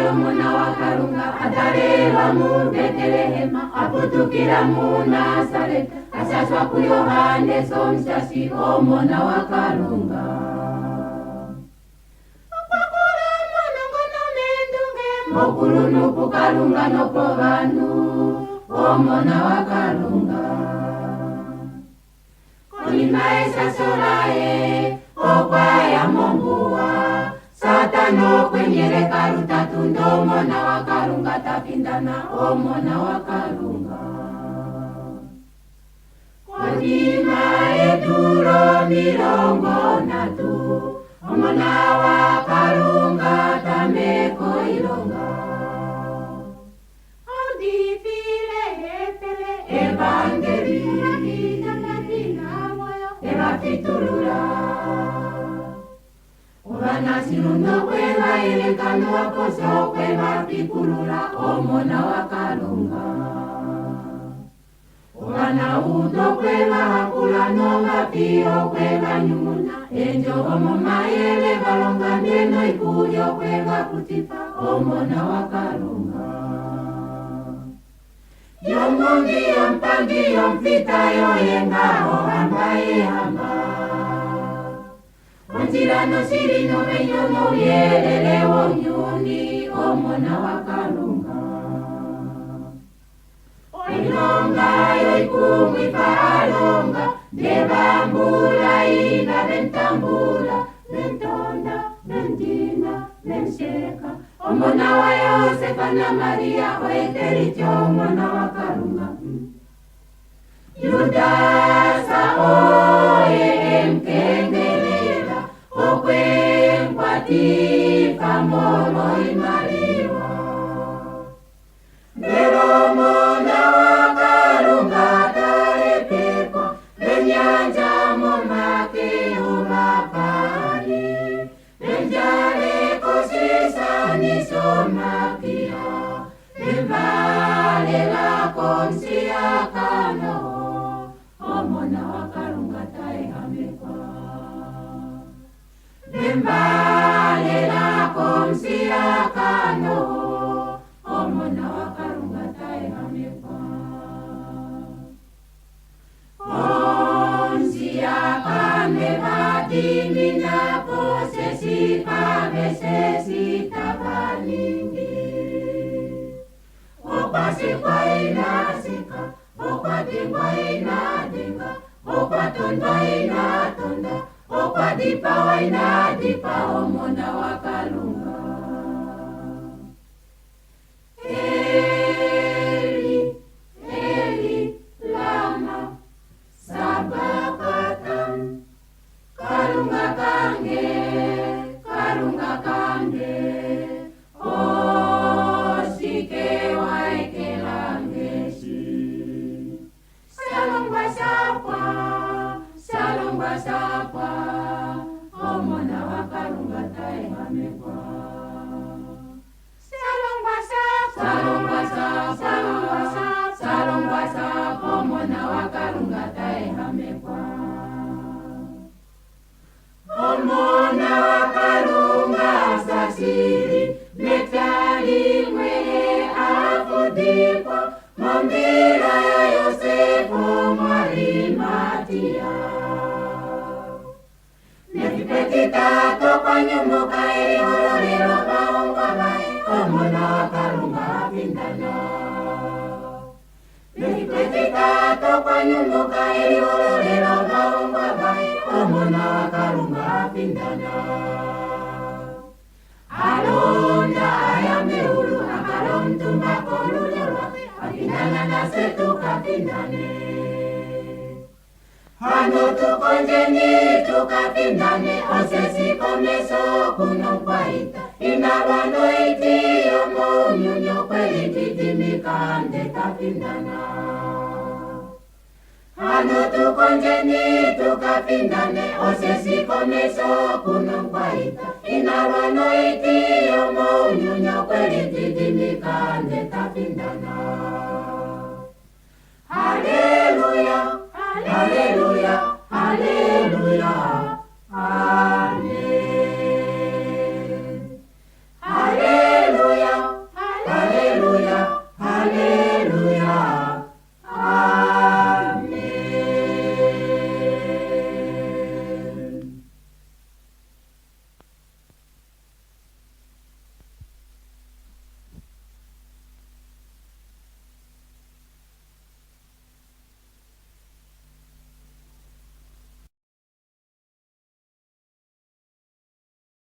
omwana wa Kalunga azarirwa mu Betelehema aputukira mu Nazareti asaswa ku Yohane omusasi omwana wa Kalunga. Mokulu nuku Kalunga nopo bantu omwana wa Kalunga. Konima esasolae okwaya mombuwa Satano kwenyereka lutatu ndo omwana wa Kalunga tapindana omwana wa Kalunga. Konima eduro milongo natu omwana wa Kalunga tameko ilonga. Evangeli evafitulula Obana sirundo kweva elekano wakoso kweva pikulula omwana wa Kalunga. Obana uto kweva hakula nonga pio kweva nyumuna enjo omo mayele balonga neno ikuyo kweva kutipa omwana wa Kalunga. Yomongi yompangi yomfita yoyenga ohambaye hamba Onzirano sirino menyono yelele wonyuni omwana wa Kalunga. Oilonga yoikumwipa alonga Debambula ina bentambula bentonda bentina benseka omwana wa Yosefa na Maria oeterityo omwana wa Kalunga. Yudasa oye emkengelela okwemkwatifa molo imaliwa. Ndero omwana wa Kalunga talepekwa benyanja momake omapali benjale kosisani somakia bevalela konsia kano omwana wa Kalunga taehamekwa. Bembalela konsia kano omwana wa Kalunga taehamekwa. Konsia kame badimina posesi pabesesi tabaningi. Opasikwa inasika okwadingwa inadinga okwatonda inatonda okwadipa inadipa omwana wa Kalunga. Eli, Eli, lama sabakatan Kalunga kange, Kalunga kange osike waikelangeshi. Salongwa sapwa omwana wa Kalunga taehamekwa. Salongwa sapwa omwana wa Kalunga taehamekwa. Omwana wa Kalunga sasiri metali mwele afudikwa mombira ya Yosefu Mwarimatia. Nefipetitato kwa nyumuka elihorolelo maungwa mae omwana wa Kalunga pindana. Nefipetitato kwa nyumuka elihorolelo maungwa mae omwana wa Kalunga pindana. Alonda ayameulu akalontumba kolulelwa apindana na setu kapindane. Hano tukonjeni tukapindane osesi komeso kuno kwaita inabano iti yomo nyunyo kweli titimikande kapindana. Hano tukonjeni tukapindane osesi komeso kuno kwaita inabano iti